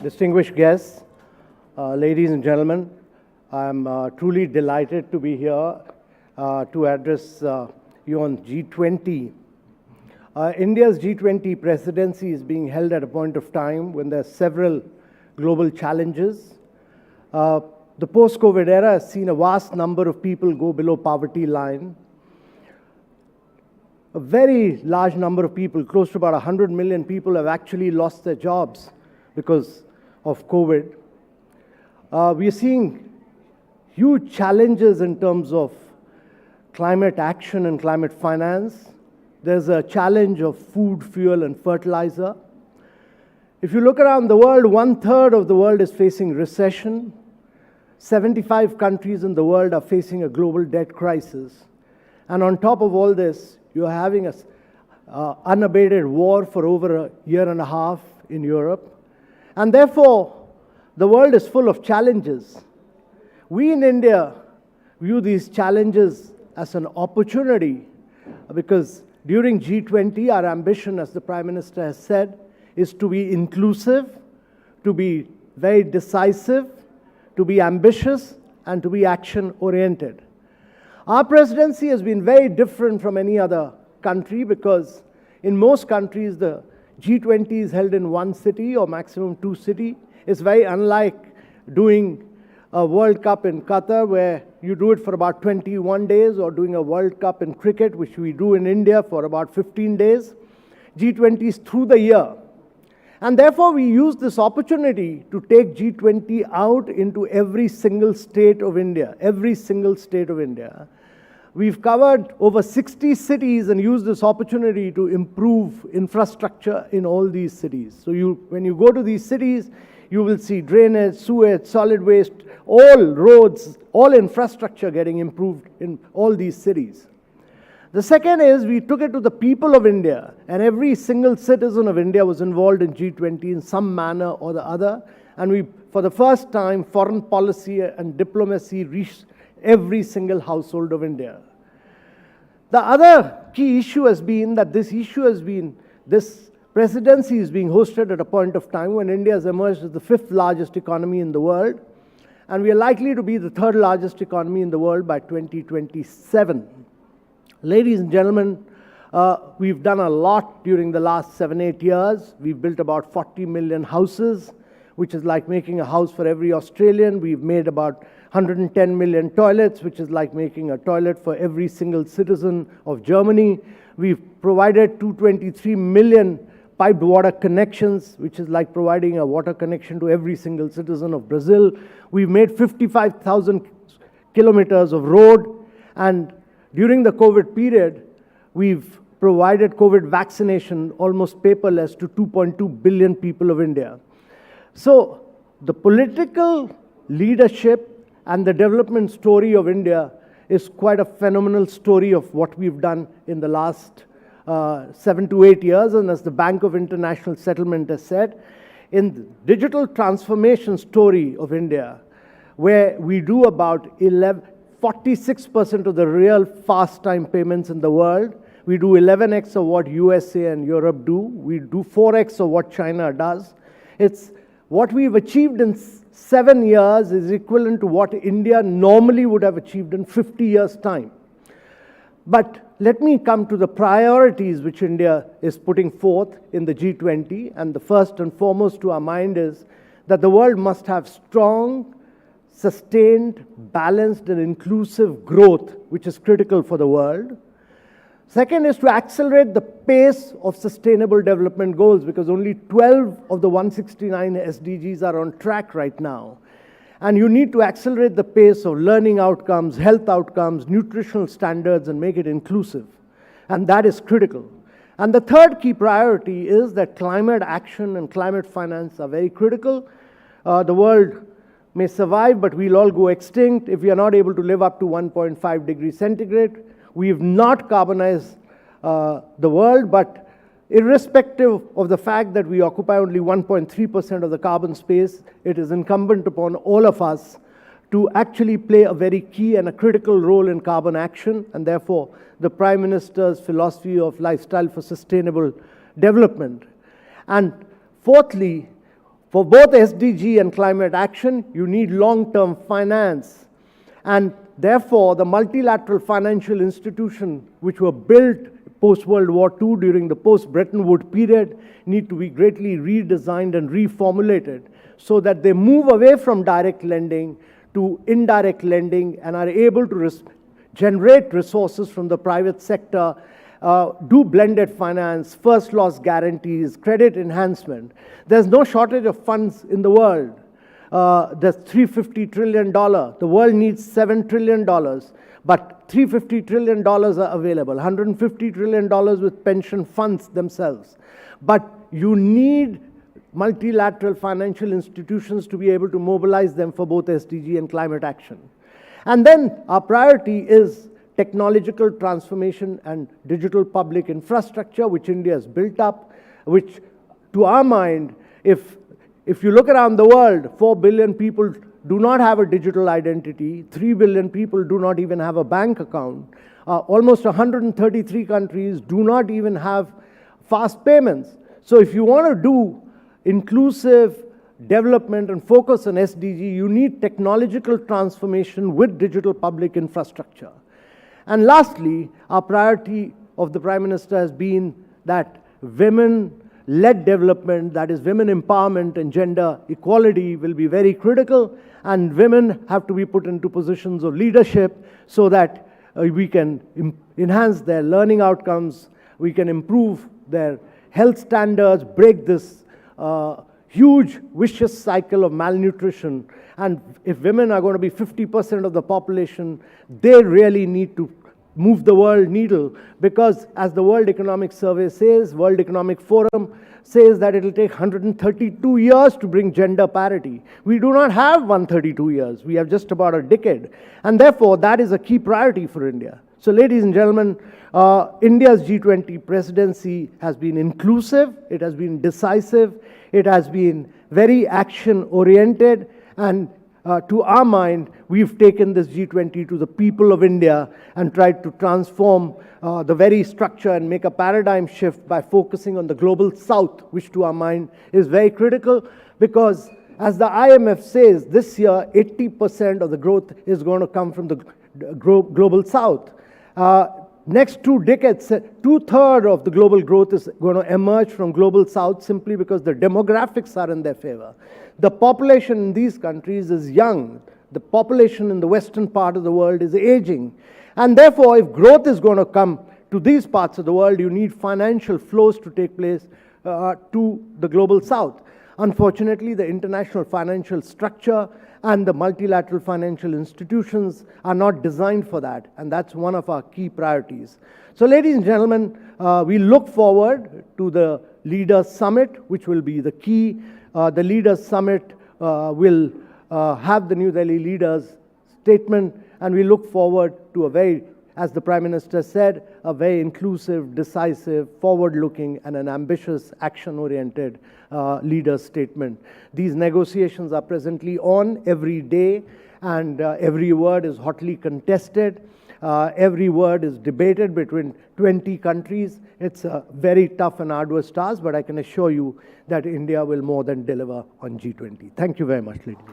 distinguished guests, ladies and gentlemen, I'm truly delighted to be here to address you on G20. India's G20 presidency is being held at a point of time when there are several global challenges. The post-COVID era has seen a vast number of people go below poverty line. A very large number of people, close to about 100 million people, have actually lost their jobs because of COVID. We are seeing huge challenges in terms of climate action and climate finance. There's a challenge of food, fuel, and fertilizer. If you look around the world, 1/3 of the world is facing recession. 75 countries in the world are facing a global debt crisis. And on top of all this, you're having an unabated war for over a year and a half in Europe. And therefore, the world is full of challenges. We in India view these challenges as an opportunity because during G20, our ambition, as the Prime Minister has said, is to be inclusive, to be very decisive, to be ambitious, and to be action-oriented. Our presidency has been very different from any other country because in most countries, the G20 is held in one city or maximum two cities. It's very unlike doing a World Cup in Qatar where you do it for about 21 days or doing a World Cup in cricket, which we do in India for about 15 days. G20 is through the year. And therefore, we use this opportunity to take G20 out into every single state of India, every single state of India. We've covered over 60 cities and used this opportunity to improve infrastructure in all these cities. So when you go to these cities, you will see drainage, sewage, solid waste, all roads, all infrastructure getting improved in all these cities. The second is we took it to the people of India, and every single citizen of India was involved in G20 in some manner or the other. And for the first time, foreign policy and diplomacy reached every single household of India. The other key issue has been that this presidency is being hosted at a point of time when India has emerged as the 5th largest economy in the world, and we are likely to be the 3rd largest economy in the world by 2027. Ladies and gentlemen, we've done a lot during the last 7-8 years. We've built about 40 million houses, which is like making a house for every Australian. We've made about 110 million toilets, which is like making a toilet for every single citizen of Germany. We've provided 223 million piped water connections, which is like providing a water connection to every single citizen of Brazil. We've made 55,000 kilometers of road, and during the COVID period, we've provided COVID vaccination almost paperless to 2.2 billion people of India. So the political leadership and the development story of India is quite a phenomenal story of what we've done in the last 7 to 8 years. And as the Bank of International Settlement has said, in the digital transformation story of India, where we do about 46% of the real fast time payments in the world, we do 11x of what USA and Europe do. We do 4x of what China does. It's what we've achieved in 7 years is equivalent to what India normally would have achieved in 50 years' time. But let me come to the priorities which India is putting forth in the G20. And the first and foremost to our mind is that the world must have strong, sustained, balanced, and inclusive growth, which is critical for the world. Second is to accelerate the pace of sustainable development goals because only 12 of the 169 SDGs are on track right now. And you need to accelerate the pace of learning outcomes, health outcomes, nutritional standards, and make it inclusive. And that is critical. And the third key priority is that climate action and climate finance are very critical. The world may survive, but we'll all go extinct if we are not able to live up to 1.5 degrees centigrade. We have not carbonized the world, but irrespective of the fact that we occupy only 1.3% of the carbon space, it is incumbent upon all of us to actually play a very key and a critical role in carbon action, and therefore the Prime Minister's philosophy of lifestyle for sustainable development. And fourthly, For both SDG and climate action, you need long-term finance. And therefore, the multilateral financial institutions which were built post-World War II during the post-Bretton Woods period need to be greatly redesigned and reformulated so that they move away from direct lending to indirect lending and are able to generate resources from the private sector, do blended finance, first loss guarantees, credit enhancement. There's no shortage of funds in the world. There's $350 trillion. The world needs $7 trillion, but $350 trillion are available, $150 trillion with pension funds themselves. But you need multilateral financial institutions to be able to mobilize them for both SDG and climate action. And then our priority is technological transformation and digital public infrastructure, which India has built up, which to our mind, if you look around the world, 4 billion people do not have a digital identity, 3 billion people do not even have a bank account, almost 133 countries do not even have fast payments. So if you want to do inclusive development and focus on SDG, you need technological transformation with digital public infrastructure. And lastly, our priority of the Prime Minister has been that women-led development, that is women empowerment and gender equality, will be very critical, and women have to be put into positions of leadership so that we can enhance their learning outcomes, we can improve their health standards, break this huge vicious cycle of malnutrition. And if women are going to be 50% of the population, they really need to move the world needle, because as the World Economic Survey says, World Economic Forum says that it will take 132 years to bring gender parity. We do not have 132 years. We have just about a decade. And therefore, that is a key priority for India. So ladies and gentlemen, India's G20 presidency has been inclusive, it has been decisive, it has been very action-oriented, and to our mind, we've taken this G20 to the people of India and tried to transform the very structure and make a paradigm shift by focusing on the global south, which to our mind is very critical, because as the IMF says, this year 80% of the growth is going to come from the global south. Next 2 decades, 2/3 of the global growth is going to emerge from global south simply because the demographics are in their favor. The population in these countries is young. The population in the western part of the world is aging. And therefore, if growth is going to come to these parts of the world, you need financial flows to take place to the global south. Unfortunately, the international financial structure and the multilateral financial institutions are not designed for that, and that's one of our key priorities. So ladies and gentlemen, we look forward to the Leaders Summit, which will be the key. The Leaders Summit will have the New Delhi leaders' statement, and we look forward to a very, as the Prime Minister said, a very inclusive, decisive, forward-looking, and an ambitious, action-oriented leader's statement. These negotiations are presently on every day, and every word is hotly contested. Every word is debated between 20 countries. It's a very tough and arduous task, but I can assure you that India will more than deliver on G20. Thank you very much, ladies.